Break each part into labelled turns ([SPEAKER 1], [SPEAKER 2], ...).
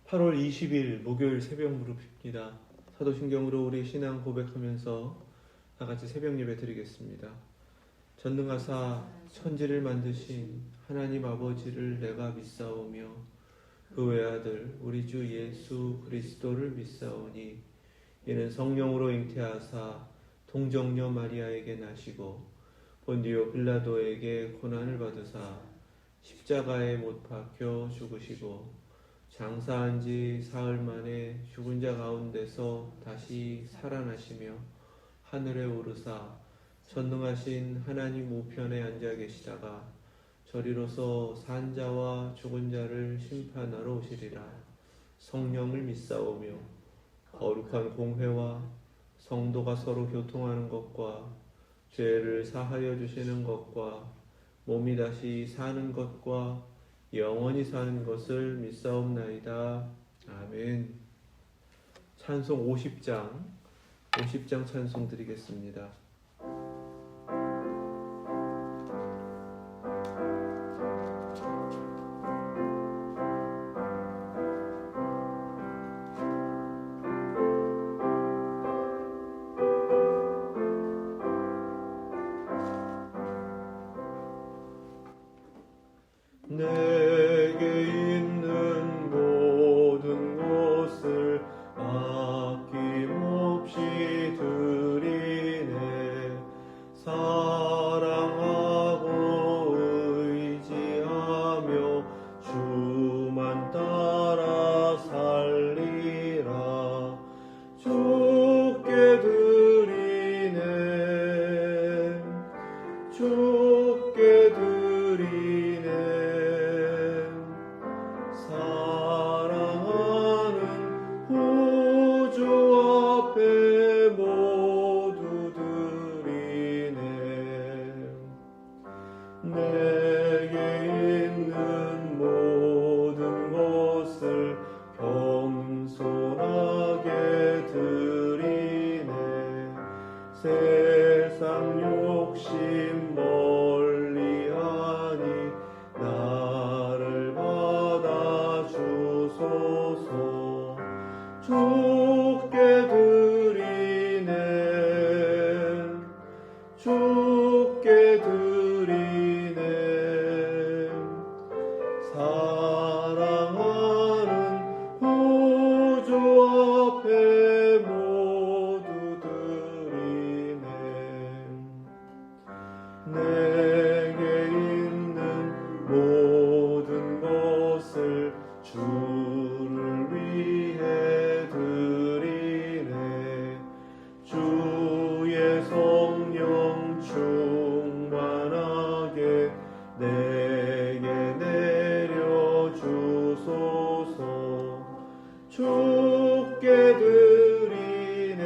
[SPEAKER 1] 8월 20일 목요일 새벽 무릎입니다. 사도신경으로 우리 신앙 고백하면서 다 같이 새벽 예배 드리겠습니다. 전능하사 천지를 만드신 하나님 아버지를 내가 믿사오며 그 외아들 우리 주 예수 그리스도를 믿사오니 이는 성령으로 잉태하사 동정녀 마리아에게 나시고 본디오 빌라도에게 고난을 받으사 십자가에 못 박혀 죽으시고 장사한 지 사흘 만에 죽은 자 가운데서 다시 살아나시며 하늘에 오르사 전능하신 하나님 우편에 앉아 계시다가 저리로서 산 자와 죽은 자를 심판하러 오시리라. 성령을 믿사오며 거룩한 공회와 성도가 서로 교통하는 것과 죄를 사하여 주시는 것과 몸이 다시 사는 것과 영원히 사는 것을 믿사옵나이다. 아멘. 찬송 50장 찬송 드리겠습니다. 내게 있는 모든 것을 아낌없이 드리네. 사랑하고 의지하며 주만 따라 살리라. 주께 드리네. 주께 드리네. 사랑하는 구주 앞에 모두 드리네. 내게 있는 모든 것을 겸손하게 드리네. 세상 욕심 멀리하니 나를 받아 주소서. 주께 드리네. 주께 드리네. 사랑하는 구주 앞에 모두 드리네. 내게 있는 모든 것을 주를 위해 드리네. 주의 성령 충만하게 내게 내려 주소서. 주께 드리네.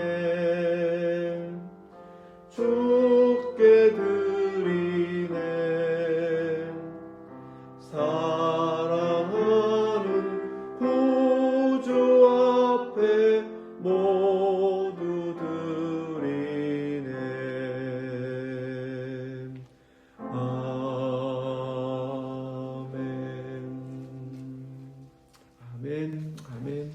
[SPEAKER 1] 주께 드리네. 사랑하는 구주 앞에 모두 드리네. 아멘. 아멘.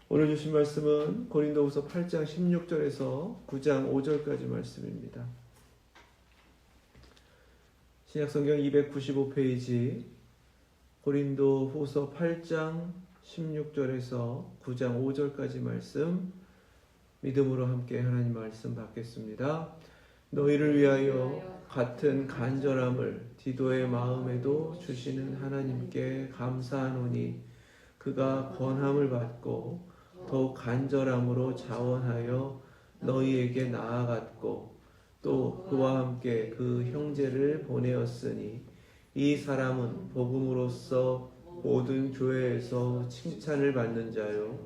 [SPEAKER 1] 오늘 주신 말씀은 고린도후서 8장 16절에서 9장 5절까지 말씀입니다. 신약성경 295페이지 고린도후서 8장 16절에서 9장 5절까지 말씀 믿음으로 함께 하나님 말씀 받겠습니다. 너희를 위하여 같은 간절함을 디도의 마음에도 주시는 하나님께 감사하노니 그가 권함을 받고 더욱 간절함으로 자원하여 너희에게 나아갔고 또 그와 함께 그 형제를 보내었으니 이 사람은 복음으로써 모든 교회에서 칭찬을 받는 자요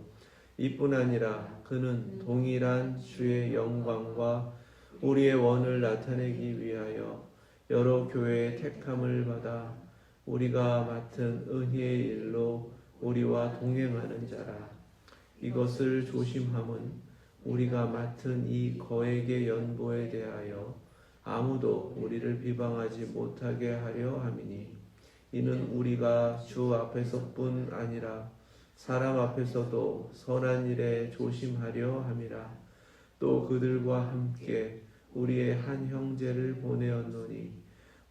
[SPEAKER 1] 이뿐 아니라 그는 동일한 주의 영광과 우리의 원을 나타내기 위하여 여러 교회의 택함을 받아 우리가 맡은 은혜의 일로 우리와 동행하는 자라. 이것을 조심함은 우리가 맡은 이 거액의 연보에 대하여 아무도 우리를 비방하지 못하게 하려 함이니 이는 우리가 주 앞에서뿐 아니라 사람 앞에서도 선한 일에 조심하려 함이라. 또 그들과 함께 우리의 한 형제를 보내었노니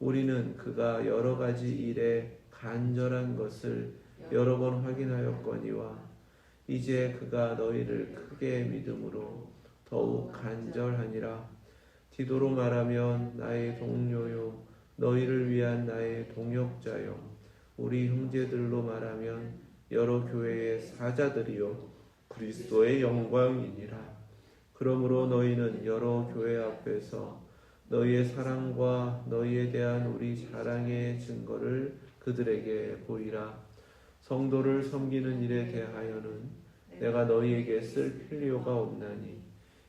[SPEAKER 1] 우리는 그가 여러 가지 일에 간절한 것을 여러 번 확인하였거니와 이제 그가 너희를 크게 믿음으로 더욱 간절하니라. 디도로 말하면 나의 동료요 너희를 위한 나의 동역자요 우리 형제들로 말하면 여러 교회의 사자들이요 그리스도의 영광이니라. 그러므로 너희는 여러 교회 앞에서 너희의 사랑과 너희에 대한 우리 사랑의 증거를 그들에게 보이라. 성도를 섬기는 일에 대하여는 내가 너희에게 쓸 필요가 없나니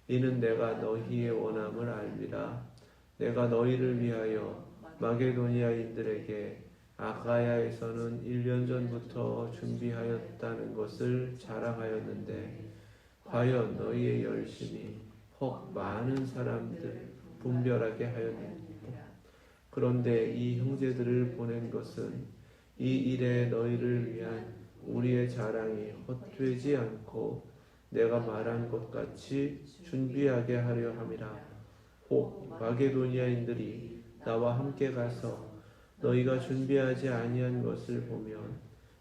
[SPEAKER 1] 이는 내가 너희의 원함을 알미라. 내가 너희를 위하여 마게도니아인들에게 아가야에서는 1년 전부터 준비하였다는 것을 자랑하였는데 과연 너희의 열심이 혹 많은 사람들 분별하게 하였느냐. 그런데 이 형제들을 보낸 것은 이 일에 너희를 위한 우리의 자랑이 헛되지 않고 내가 말한 것 같이 준비하게 하려 함이라. 혹 마게도니아인들이 나와 함께 가서 너희가 준비하지 아니한 것을 보면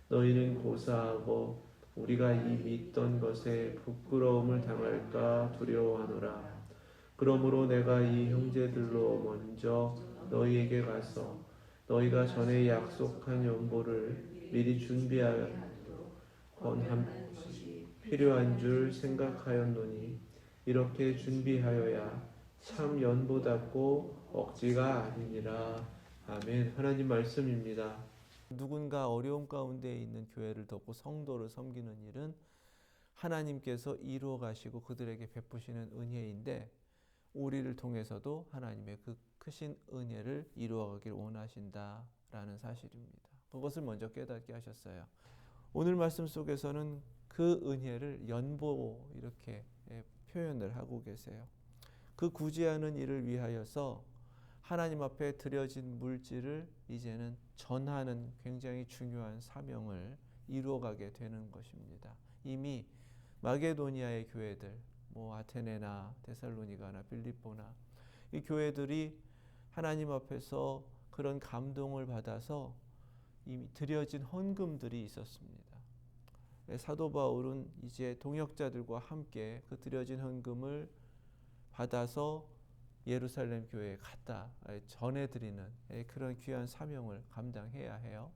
[SPEAKER 1] 너희는 고사하고 우리가 이 믿던 것에 부끄러움을 당할까 두려워하노라. 그러므로 내가 이 형제들로 먼저 너희에게 가서 너희가 전에 약속한 연보를 미리 준비하여 권함 필요한 줄 생각하였노니 이렇게 준비하여야 참 연보답고 억지가 아니니라. 아멘. 하나님 말씀입니다. 누군가 어려움 가운데 있는 교회를 돕고 성도를 섬기는 일은 하나님께서 이루어 가시고 그들에게 베푸시는 은혜인데 우리를 통해서도 하나님의 그 크신 은혜를 이루어 가길 원하신다라는 사실입니다. 그것을 먼저 깨닫게 하셨어요. 오늘 말씀 속에서는 그 은혜를 연보 이렇게 표현을 하고 계세요. 그 구제하는 일을 위하여서 하나님 앞에 드려진 물질을 이제는 전하는 굉장히 중요한 사명을 이루어가게 되는 것입니다. 이미 마게도니아의 교회들, 아테네나 데살로니가나 빌립보나 이 교회들이 하나님 앞에서 그런 감동을 받아서 이미 드려진 헌금들이 있었습니다. 사도 바울은 이제 동역자들과 함께 그 드려진 헌금을 받아서 예루살렘 교회에 갖다 전해드리는 그런 귀한 사명을 감당해야 해요.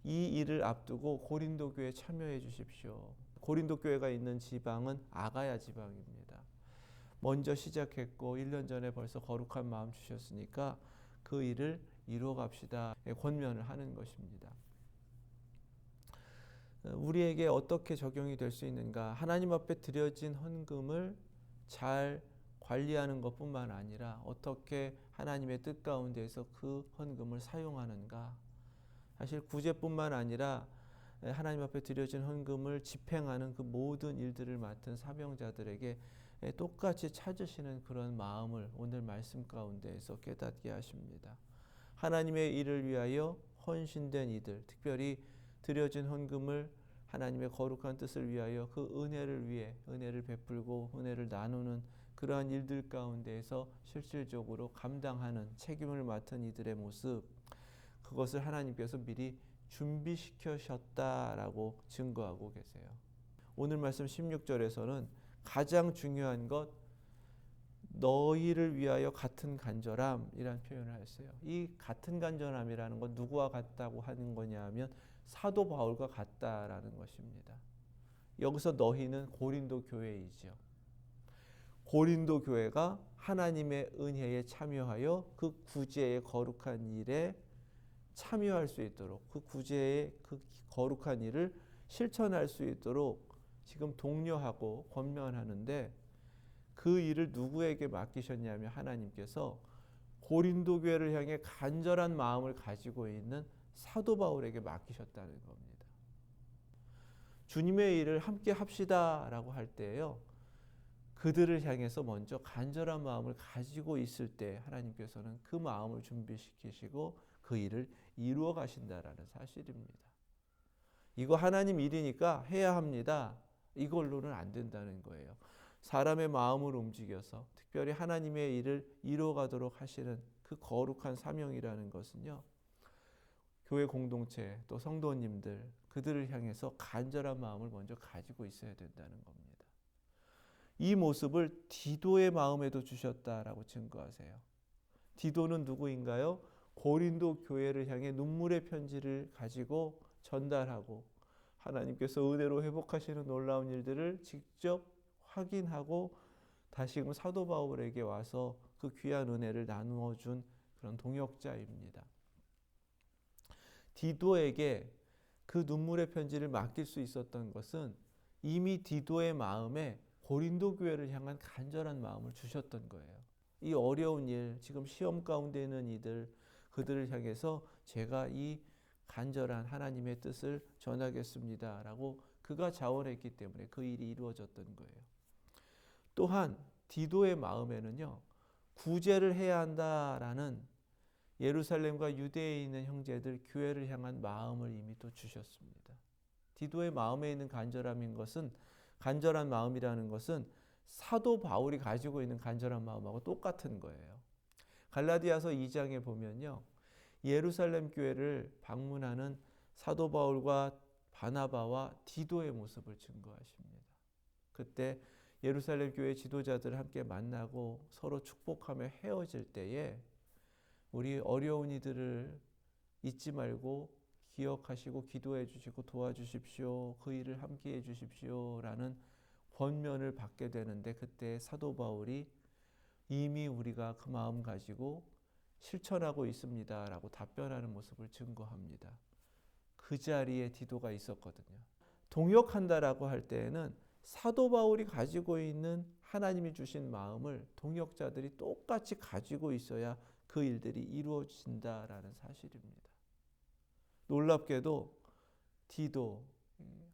[SPEAKER 1] 이 일을 앞두고 고린도 교회에 참여해 주십시오. 고린도 교회가 있는 지방은 아가야 지방입니다. 먼저 시작했고 1년 전에 벌써 거룩한 마음 주셨으니까 그 일을 이루어 갑시다. 권면을 하는 것입니다. 우리에게 어떻게 적용이 될 수 있는가? 하나님 앞에 드려진 헌금을 잘 관리하는 것뿐만 아니라 어떻게 하나님의 뜻 가운데에서 그 헌금을 사용하는가? 사실 구제뿐만 아니라 하나님 앞에 드려진 헌금을 집행하는 그 모든 일들을 맡은 사명자들에게 똑같이 찾으시는 그런 마음을 오늘 말씀 가운데에서 깨닫게 하십니다. 하나님의 일을 위하여 헌신된 이들, 특별히 드려진 헌금을 하나님의 거룩한 뜻을 위하여 그 은혜를 위해 은혜를 베풀고 은혜를 나누는 그러한 일들 가운데에서 실질적으로 감당하는 책임을 맡은 이들의 모습, 그것을 하나님께서 미리 준비시키셨다라고 증거하고 계세요. 오늘 말씀 16절에서는 가장 중요한 것, 너희를 위하여 같은 간절함이라는 표현을 했어요. 이 같은 간절함이라는 건 누구와 같다고 하는 거냐 하면 사도 바울과 같다라는 것입니다. 여기서 너희는 고린도 교회이죠. 고린도 교회가 하나님의 은혜에 참여하여 그 구제의 거룩한 일에 참여할 수 있도록, 그 구제의 그 거룩한 일을 실천할 수 있도록 지금 독려하고 권면하는데, 그 일을 누구에게 맡기셨냐면 하나님께서 고린도 교회를 향해 간절한 마음을 가지고 있는 사도 바울에게 맡기셨다는 겁니다. 주님의 일을 함께 합시다라고 할 때에요, 그들을 향해서 먼저 간절한 마음을 가지고 있을 때 하나님께서는 그 마음을 준비시키시고 그 일을 이루어 가신다라는 사실입니다. 이거 하나님 일이니까 해야 합니다. 이걸로는 안 된다는 거예요. 사람의 마음을 움직여서 특별히 하나님의 일을 이루어가도록 하시는 그 거룩한 사명이라는 것은요, 교회 공동체 또 성도님들 그들을 향해서 간절한 마음을 먼저 가지고 있어야 된다는 겁니다. 이 모습을 디도의 마음에도 주셨다라고 증거하세요. 디도는 누구인가요? 고린도 교회를 향해 눈물의 편지를 가지고 전달하고 하나님께서 은혜로 회복하시는 놀라운 일들을 직접 확인하고 다시금 사도 바울에게 와서 그 귀한 은혜를 나누어 준 그런 동역자입니다. 디도에게 그 눈물의 편지를 맡길 수 있었던 것은 이미 디도의 마음에 고린도 교회를 향한 간절한 마음을 주셨던 거예요. 이 어려운 일, 지금 시험 가운데 있는 이들, 그들을 향해서 제가 이 간절한 하나님의 뜻을 전하겠습니다 라고 그가 자원했기 때문에 그 일이 이루어졌던 거예요. 또한 디도의 마음에는요, 구제를 해야 한다라는 예루살렘과 유대에 있는 형제들 교회를 향한 마음을 이미 또 주셨습니다. 디도의 마음에 있는 간절한 마음이라는 것은 사도 바울이 가지고 있는 간절한 마음하고 똑같은 거예요. 갈라디아서 2장에 보면요, 예루살렘 교회를 방문하는 사도 바울과 바나바와 디도의 모습을 증거하십니다. 그때 예루살렘 교회 지도자들을 함께 만나고 서로 축복하며 헤어질 때에 우리 어려운 이들을 잊지 말고 기억하시고 기도해 주시고 도와주십시오. 그 일을 함께 해 주십시오. 라는 권면을 받게 되는데 그때 사도 바울이 이미 우리가 그 마음 가지고 실천하고 있습니다. 라고 답변하는 모습을 증거합니다. 그 자리에 디도가 있었거든요. 동역한다라고 할 때에는 사도 바울이 가지고 있는 하나님이 주신 마음을 동역자들이 똑같이 가지고 있어야 그 일들이 이루어진다라는 사실입니다. 놀랍게도 디도,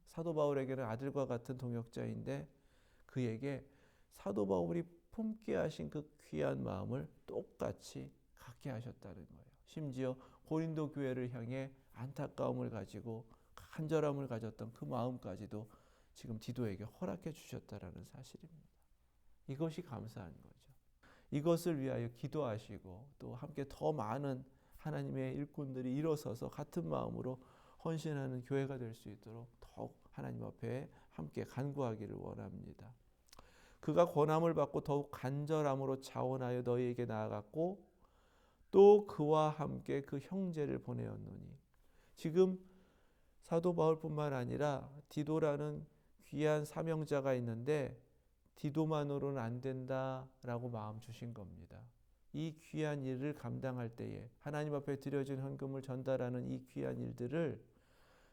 [SPEAKER 1] 사도 바울에게는 아들과 같은 동역자인데 그에게 사도 바울이 품게 하신 그 귀한 마음을 똑같이 갖게 하셨다는 거예요. 심지어 고린도 교회를 향해 안타까움을 가지고 간절함을 가졌던 그 마음까지도 지금 디도에게 허락해 주셨다라는 사실입니다. 이것이 감사한 거죠. 이것을 위하여 기도하시고 또 함께 더 많은 하나님의 일꾼들이 일어서서 같은 마음으로 헌신하는 교회가 될 수 있도록 더욱 하나님 앞에 함께 간구하기를 원합니다. 그가 권함을 받고 더욱 간절함으로 자원하여 너희에게 나아갔고 또 그와 함께 그 형제를 보내었노니. 지금 사도 바울뿐만 아니라 디도라는 귀한 사명자가 있는데 디도만으로는 안 된다라고 마음 주신 겁니다. 이 귀한 일을 감당할 때에 하나님 앞에 드려진 헌금을 전달하는 이 귀한 일들을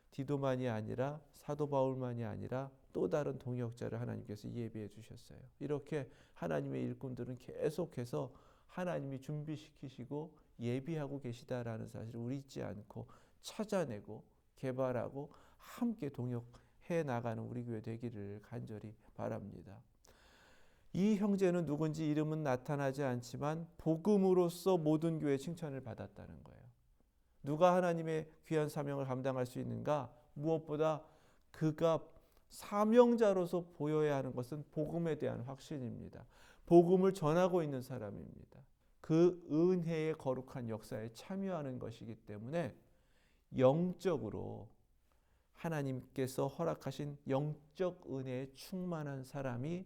[SPEAKER 1] 디도만이 아니라 사도 바울만이 아니라 또 다른 동역자를 하나님께서 예비해 주셨어요. 이렇게 하나님의 일꾼들은 계속해서 하나님이 준비시키시고 예비하고 계시다라는 사실을 우리 잊지 않고 찾아내고 개발하고 함께 동역해 나가는 우리 교회 되기를 간절히 바랍니다. 이 형제는 누군지 이름은 나타나지 않지만 복음으로써 모든 교회의 칭찬을 받았다는 거예요. 누가 하나님의 귀한 사명을 감당할 수 있는가? 무엇보다 그가 사명자로서 보여야 하는 것은 복음에 대한 확신입니다. 복음을 전하고 있는 사람입니다. 그 은혜의 거룩한 역사에 참여하는 것이기 때문에 영적으로 하나님께서 허락하신 영적 은혜에 충만한 사람이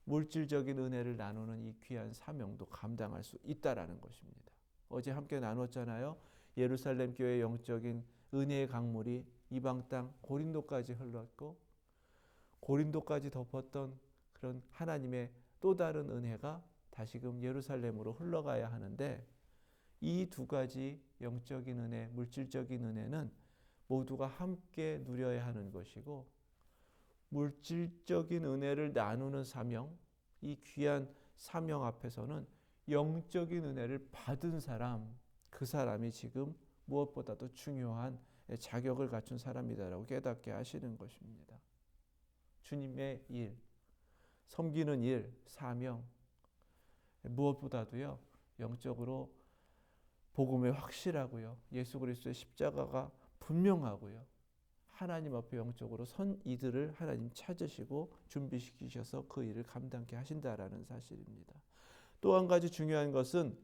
[SPEAKER 1] 물질적인 은혜를 나누는 이 귀한 사명도 감당할 수 있다라는 것입니다. 어제 함께 나눴잖아요. 예루살렘 교회의 영적인 은혜의 강물이 이방 땅 고린도까지 흘렀고 고린도까지 덮었던 그런 하나님의 또 다른 은혜가 다시금 예루살렘으로 흘러가야 하는데 이 두 가지 영적인 은혜, 물질적인 은혜는 모두가 함께 누려야 하는 것이고 물질적인 은혜를 나누는 사명, 이 귀한 사명 앞에서는 영적인 은혜를 받은 사람, 그 사람이 지금 무엇보다도 중요한 자격을 갖춘 사람이다라고 깨닫게 하시는 것입니다. 주님의 일, 섬기는 일, 사명, 무엇보다도요 영적으로 복음에 확실하고요 예수 그리스도의 십자가가 분명하고요 하나님 앞에 영적으로 선 이들을 하나님 찾으시고 준비시키셔서 그 일을 감당케 하신다라는 사실입니다. 또 한 가지 중요한 것은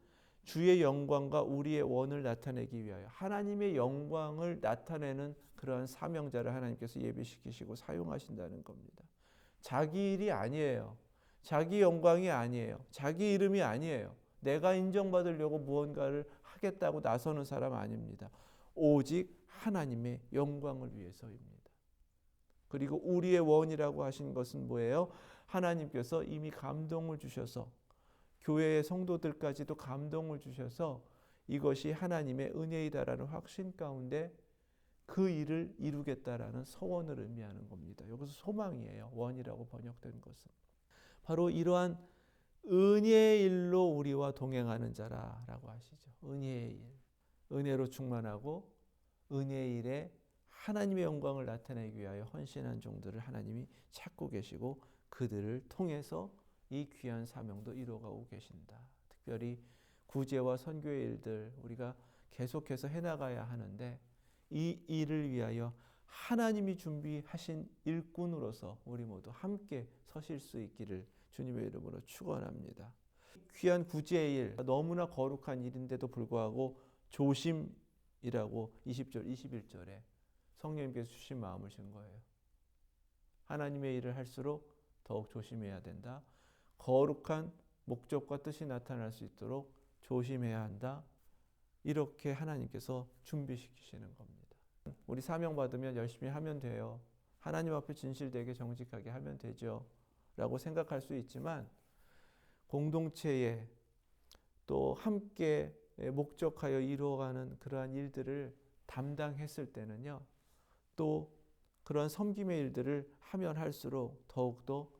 [SPEAKER 1] 주의 영광과 우리의 원을 나타내기 위하여 하나님의 영광을 나타내는 그러한 사명자를 하나님께서 예비시키시고 사용하신다는 겁니다. 자기 일이 아니에요. 자기 영광이 아니에요. 자기 이름이 아니에요. 내가 인정받으려고 무언가를 하겠다고 나서는 사람 아닙니다. 오직 하나님의 영광을 위해서입니다. 그리고 우리의 원이라고 하신 것은 뭐예요? 하나님께서 이미 감동을 주셔서 교회의 성도들까지도 감동을 주셔서 이것이 하나님의 은혜이다라는 확신 가운데 그 일을 이루겠다라는 소원을 의미하는 겁니다. 여기서 소망이에요. 원이라고 번역된 것은. 바로 이러한 은혜의 일로 우리와 동행하는 자라라고 하시죠. 은혜의 일. 은혜로 충만하고 은혜의 일에 하나님의 영광을 나타내기 위하여 헌신한 종들을 하나님이 찾고 계시고 그들을 통해서 이 귀한 사명도 이루어가고 계신다. 특별히 구제와 선교의 일들 우리가 계속해서 해나가야 하는데 이 일을 위하여 하나님이 준비하신 일꾼으로서 우리 모두 함께 서실 수 있기를 주님의 이름으로 축원합니다. 귀한 구제의 일, 너무나 거룩한 일인데도 불구하고 조심이라고 20절, 21절에 성령님께서 주신 마음을 준 거예요. 하나님의 일을 할수록 더욱 조심해야 된다. 거룩한 목적과 뜻이 나타날 수 있도록 조심해야 한다. 이렇게 하나님께서 준비시키시는 겁니다. 우리 사명 받으면 열심히 하면 돼요. 하나님 앞에 진실되게 정직하게 하면 되죠. 라고 생각할 수 있지만 공동체에 또 함께 목적하여 이루어가는 그러한 일들을 담당했을 때는요. 또 그런 섬김의 일들을 하면 할수록 더욱더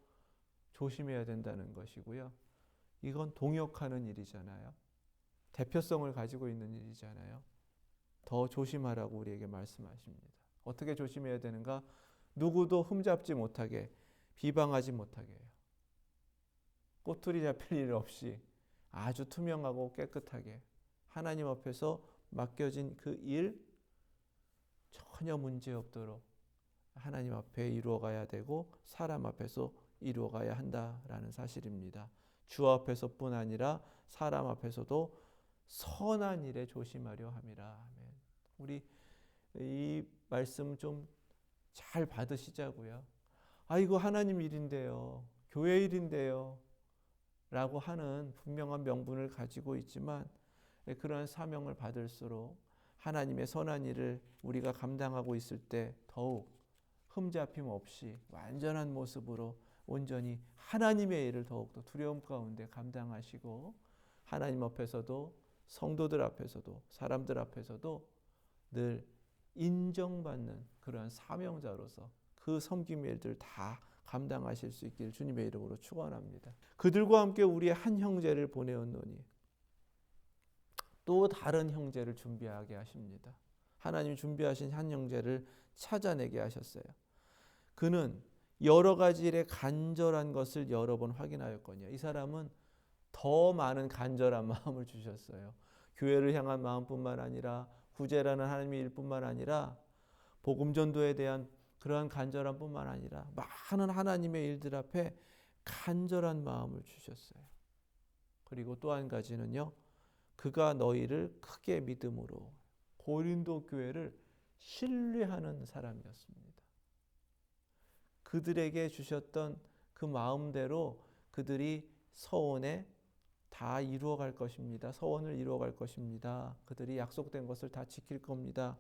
[SPEAKER 1] 조심해야 된다는 것이고요. 이건 동역하는 일이잖아요. 대표성을 가지고 있는 일이잖아요. 더 조심하라고 우리에게 말씀하십니다. 어떻게 조심해야 되는가? 누구도 흠잡지 못하게, 비방하지 못하게 해요. 꼬투리 잡힐 일 없이 아주 투명하고 깨끗하게 하나님 앞에서 맡겨진 그 일 전혀 문제 없도록 하나님 앞에 이루어가야 되고 사람 앞에서 이루어가야 한다라는 사실입니다. 주 앞에서뿐 아니라 사람 앞에서도 선한 일에 조심하려 함이라. 아멘. 우리 이 말씀 좀 잘 받으시자고요. 아, 이거 하나님 일인데요. 교회 일인데요. 라고 하는 분명한 명분을 가지고 있지만 그러한 사명을 받을수록 하나님의 선한 일을 우리가 감당하고 있을 때 더욱 흠잡힘 없이 완전한 모습으로 온전히 하나님의 일을 더욱더 두려움 가운데 감당하시고 하나님 앞에서도 성도들 앞에서도 사람들 앞에서도 늘 인정받는 그러한 사명자로서 그 섬김의 일들 다 감당하실 수 있기를 주님의 이름으로 축원합니다. 그들과 함께 우리의 한 형제를 보내었노니 또 다른 형제를 준비하게 하십니다. 하나님이 준비하신 한 형제를 찾아내게 하셨어요. 그는 여러 가지 일에 간절한 것을 여러 번 확인하였거니와 이 사람은 더 많은 간절한 마음을 주셨어요. 교회를 향한 마음뿐만 아니라 구제라는 하나님의 일뿐만 아니라 복음 전도에 대한 그러한 간절함뿐만 아니라 많은 하나님의 일들 앞에 간절한 마음을 주셨어요. 그리고 또 한 가지는요. 그가 너희를 크게 믿음으로 고린도 교회를 신뢰하는 사람이었습니다. 그들에게 주셨던 그 마음대로 그들이 서원에 다 이루어갈 것입니다. 서원을 이루어갈 것입니다. 그들이 약속된 것을 다 지킬 겁니다.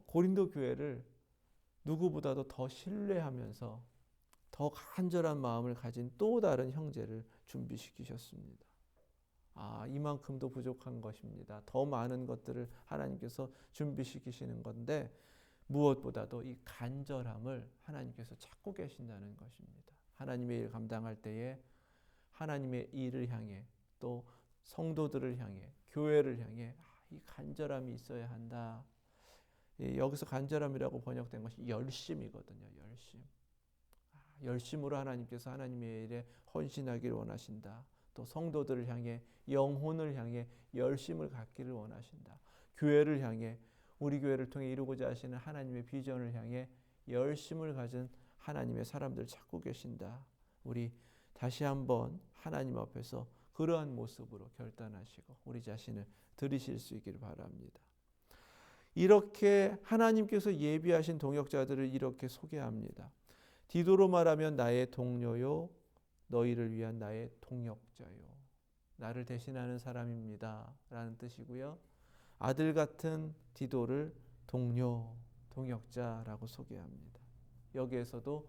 [SPEAKER 1] 고린도 교회를 누구보다도 더 신뢰하면서 더 간절한 마음을 가진 또 다른 형제를 준비시키셨습니다. 이만큼도 부족한 것입니다. 더 많은 것들을 하나님께서 준비시키시는 건데 무엇보다도 이 간절함을 하나님께서 찾고 계신다는 것입니다. 하나님의 일 감당할 때에 하나님의 일을 향해 또 성도들을 향해 교회를 향해 이 간절함이 있어야 한다. 여기서 간절함이라고 번역된 것이 열심이거든요. 열심으로 하나님께서 하나님의 일에 헌신하기를 원하신다. 또 성도들을 향해 영혼을 향해 열심을 갖기를 원하신다. 교회를 향해 우리 교회를 통해 이루고자 하시는 하나님의 비전을 향해 열심을 가진 하나님의 사람들 찾고 계신다. 우리 다시 한번 하나님 앞에서 그러한 모습으로 결단하시고 우리 자신을 들이실 수 있기를 바랍니다. 이렇게 하나님께서 예비하신 동역자들을 이렇게 소개합니다. 디도로 말하면 나의 동료요 너희를 위한 나의 동역자요. 나를 대신하는 사람입니다 라는 뜻이고요. 아들 같은 디도를 동료, 동역자라고 소개합니다. 여기에서도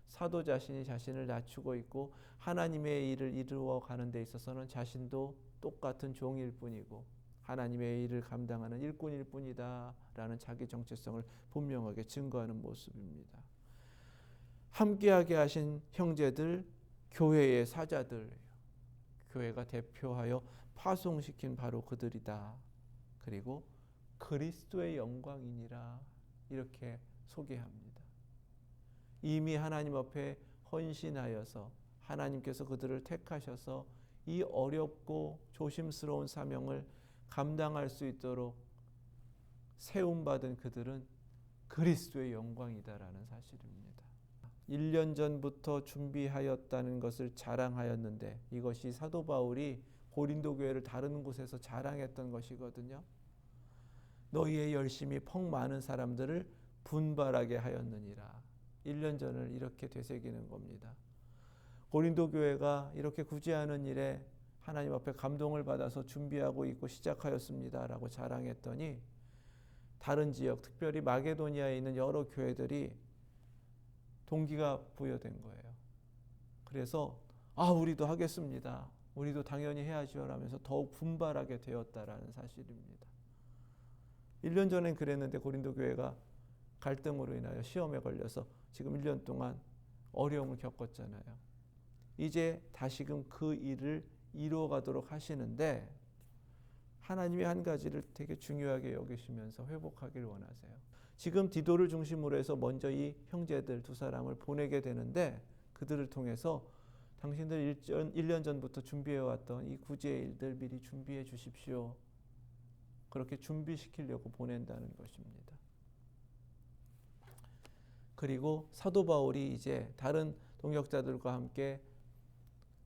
[SPEAKER 1] 사도 자신이 자신을 낮추고 있고 하나님의 일을 이루어가는 데 있어서는 자신도 똑같은 종일 뿐이고 하나님의 일을 감당하는 일꾼일 뿐이다 라는 자기 정체성을 분명하게 증거하는 모습입니다. 함께하게 하신 형제들, 교회의 사자들, 교회가 대표하여 파송시킨 바로 그들이다. 그리고 그리스도의 영광이니라 이렇게 소개합니다. 이미 하나님 앞에 헌신하여서 하나님께서 그들을 택하셔서 이 어렵고 조심스러운 사명을 감당할 수 있도록 세움받은 그들은 그리스도의 영광이다라는 사실입니다. 1년 전부터 준비하였다는 것을 자랑하였는데 이것이 사도 바울이 고린도 교회를 다른 곳에서 자랑했던 것이거든요. 너희의 열심이 펑 많은 사람들을 분발하게 하였느니라. 1년 전을 이렇게 되새기는 겁니다. 고린도 교회가 이렇게 구제하는 일에 하나님 앞에 감동을 받아서 준비하고 있고 시작하였습니다라고 자랑했더니 다른 지역, 특별히 마게도니아에 있는 여러 교회들이 동기가 부여된 거예요. 그래서 우리도 하겠습니다. 우리도 당연히 해야죠 라면서 더욱 분발하게 되었다라는 사실입니다. 1년 전엔 그랬는데 고린도 교회가 갈등으로 인하여 시험에 걸려서 지금 1년 동안 어려움을 겪었잖아요. 이제 다시금 그 일을 이루어가도록 하시는데 하나님이 한 가지를 되게 중요하게 여기시면서 회복하길 원하세요. 지금 디도를 중심으로 해서 먼저 이 형제들 두 사람을 보내게 되는데 그들을 통해서 당신들 1년 전부터 준비해왔던 이 구제의 일들 미리 준비해 주십시오. 그렇게 준비시키려고 보낸다는 것입니다. 그리고 사도 바울이 이제 다른 동역자들과 함께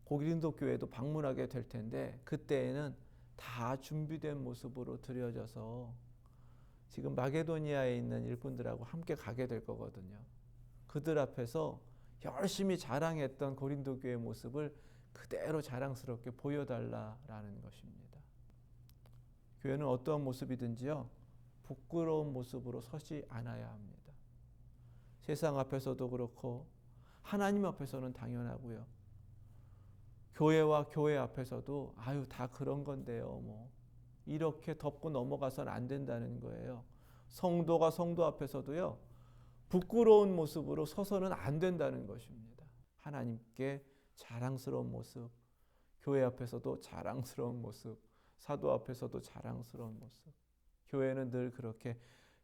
[SPEAKER 1] 고린도 교회도 방문하게 될 텐데 그때에는 다 준비된 모습으로 드려져서 지금 마게도니아에 있는 일꾼들하고 함께 가게 될 거거든요. 그들 앞에서 열심히 자랑했던 고린도 교회의 모습을 그대로 자랑스럽게 보여달라라는 것입니다. 교회는 어떠한 모습이든지요, 부끄러운 모습으로 서지 않아야 합니다. 세상 앞에서도 그렇고 하나님 앞에서는 당연하고요. 교회와 교회 앞에서도 다 그런 건데요. 이렇게 덮고 넘어가서는 안 된다는 거예요. 성도가 성도 앞에서도요. 부끄러운 모습으로 서서는 안 된다는 것입니다. 하나님께 자랑스러운 모습, 교회 앞에서도 자랑스러운 모습, 사도 앞에서도 자랑스러운 모습. 교회는 늘 그렇게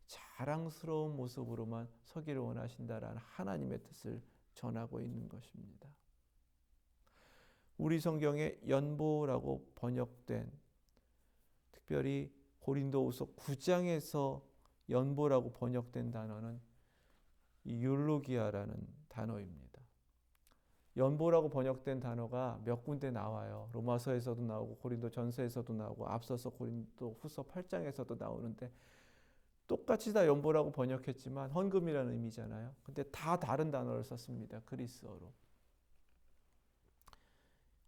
[SPEAKER 1] 자랑스러운 모습으로만 서기를 원하신다라는 하나님의 뜻을 전하고 있는 것입니다. 우리 성경에 연보라고 번역된, 특별히 고린도후서 9장에서 연보라고 번역된 단어는 이 율로기아라는 단어입니다. 연보라고 번역된 단어가 몇 군데 나와요. 로마서에서도 나오고 고린도전서에서도 나오고 앞서서 고린도후서 8장에서도 나오는데 똑같이 다 연보라고 번역했지만 헌금이라는 의미잖아요. 근데 다 다른 단어를 썼습니다. 그리스어로.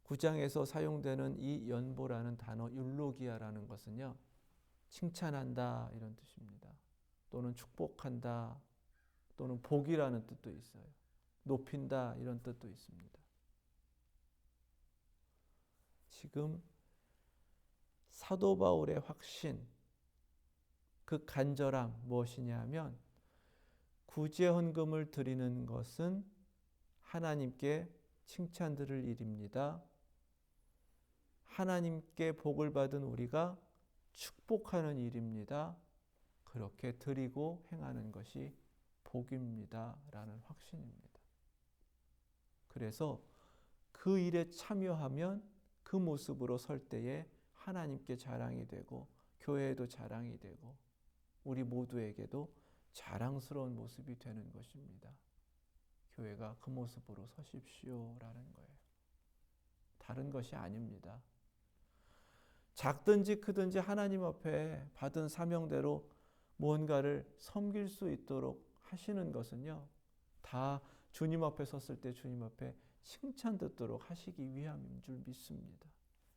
[SPEAKER 1] 9장에서 사용되는 이 연보라는 단어 율로기아라는 것은요. 칭찬한다 이런 뜻입니다. 또는 축복한다 또는 복이라는 뜻도 있어요. 높인다 이런 뜻도 있습니다. 지금 사도 바울의 확신, 그 간절함 무엇이냐 하면 구제 헌금을 드리는 것은 하나님께 칭찬 들을 일입니다. 하나님께 복을 받은 우리가 축복하는 일입니다. 그렇게 드리고 행하는 것이 복입니다. 라는 확신입니다. 그래서 그 일에 참여하면 그 모습으로 설 때에 하나님께 자랑이 되고 교회에도 자랑이 되고 우리 모두에게도 자랑스러운 모습이 되는 것입니다. 교회가 그 모습으로 서십시오라는 거예요. 다른 것이 아닙니다. 작든지 크든지 하나님 앞에 받은 사명대로 무언가를 섬길 수 있도록 하시는 것은요, 다 주님 앞에 섰을 때 주님 앞에 칭찬 듣도록 하시기 위함인 줄 믿습니다.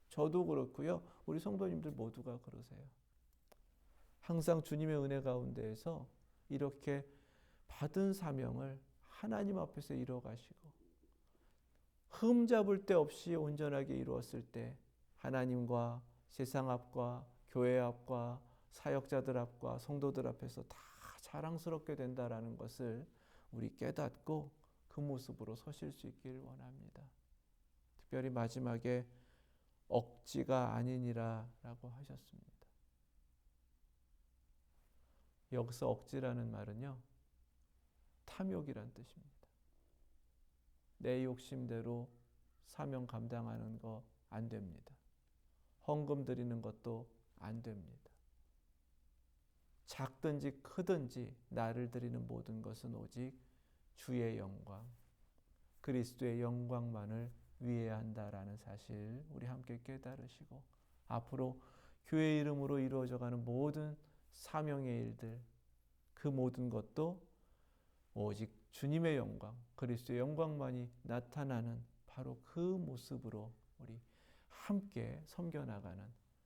[SPEAKER 1] 저도 그렇고요, 우리 성도님들 모두가 그러세요. 항상 주님의 은혜 가운데에서 이렇게 받은 사명을 하나님 앞에서 이뤄가시고 흠잡을 데 없이 온전하게 이루었을 때 하나님과 세상 앞과 교회 앞과 사역자들 앞과 성도들 앞에서 다 자랑스럽게 된다라는 것을 우리 깨닫고 그 모습으로 서실 수 있기를 원합니다. 특별히 마지막에 억지가 아니니라 라고 하셨습니다. 여기서 억지라는 말은요, 탐욕이란 뜻입니다. 내 욕심대로 사명 감당하는 거 안 됩니다. 헌금 드리는 것도 안 됩니다. 작든지 크든지 나를 드리는 모든 것은 오직 주의 영광, 그리스도의 영광만을 위해야 한다라는 사실 우리 함께 깨달으시고 앞으로 교회 이름으로 이루어져가는 모든 사명의 일들, 그 모든 것도 오직 주님의 영광, 그리스도의 영광만이 나타나는 바로 그 모습으로 우리 함께 섬겨나가는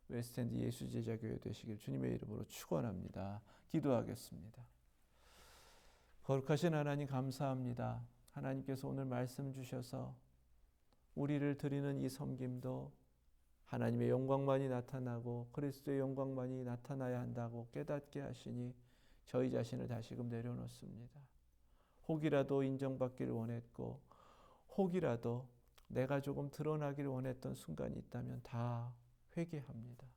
[SPEAKER 1] 웨스트엔드 예수제자교회 되시길 주님의 이름으로 축원합니다. 기도하겠습니다. 거룩하신 하나님 감사합니다. 하나님께서 오늘 말씀 주셔서 우리를 드리는 이 섬김도 하나님의 영광만이 나타나고 그리스도의 영광만이 나타나야 한다고 깨닫게 하시니 저희 자신을 다시금 내려놓습니다. 혹이라도 인정받기를 원했고 혹이라도 내가 조금 드러나기를 원했던 순간이 있다면 다 회개합니다.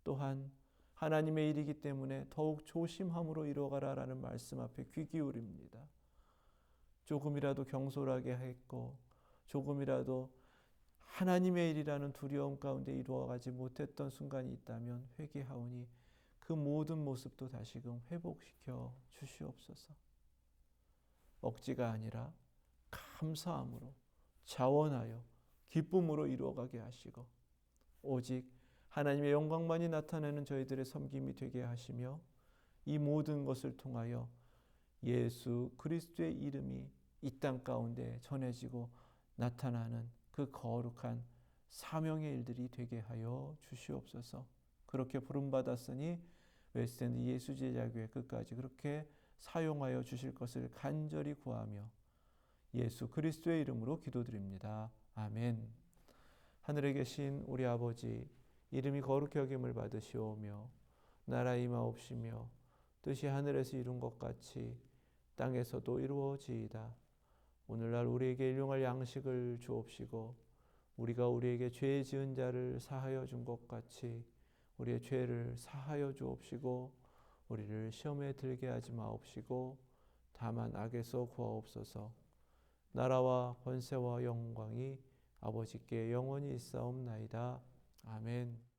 [SPEAKER 1] 또한 하나님의 일이기 때문에 더욱 조심함으로 이루어가라라는 말씀 앞에 귀 기울입니다. 조금이라도 경솔하게 했고 조금이라도 하나님의 일이라는 두려움 가운데 이루어가지 못했던 순간이 있다면 회개하오니 그 모든 모습도 다시금 회복시켜 주시옵소서. 억지가 아니라 감사함으로 자원하여 기쁨으로 이루어가게 하시고 오직 하나님의 영광만이 나타내는 저희들의 섬김이 되게 하시며 이 모든 것을 통하여 예수 그리스도의 이름이 이 땅 가운데 전해지고 나타나는 그 거룩한 사명의 일들이 되게 하여 주시옵소서. 그렇게 부름받았으니 웨스트엔드 예수제자교회 끝까지 그렇게 사용하여 주실 것을 간절히 구하며 예수 그리스도의 이름으로 기도드립니다. 아멘. 하늘에 계신 우리 아버지, 이름이 거룩히 여김을 받으시오며 나라 임하옵시며 뜻이 하늘에서 이룬 것 같이 땅에서도 이루어지이다. 오늘날 우리에게 일용할 양식을 주옵시고 우리가 우리에게 죄 지은 자를 사하여 준 것 같이 우리의 죄를 사하여 주옵시고 우리를 시험에 들게 하지 마옵시고 다만 악에서 구하옵소서. 나라와 권세와 영광이 아버지께 영원히 있사옵나이다. 아멘.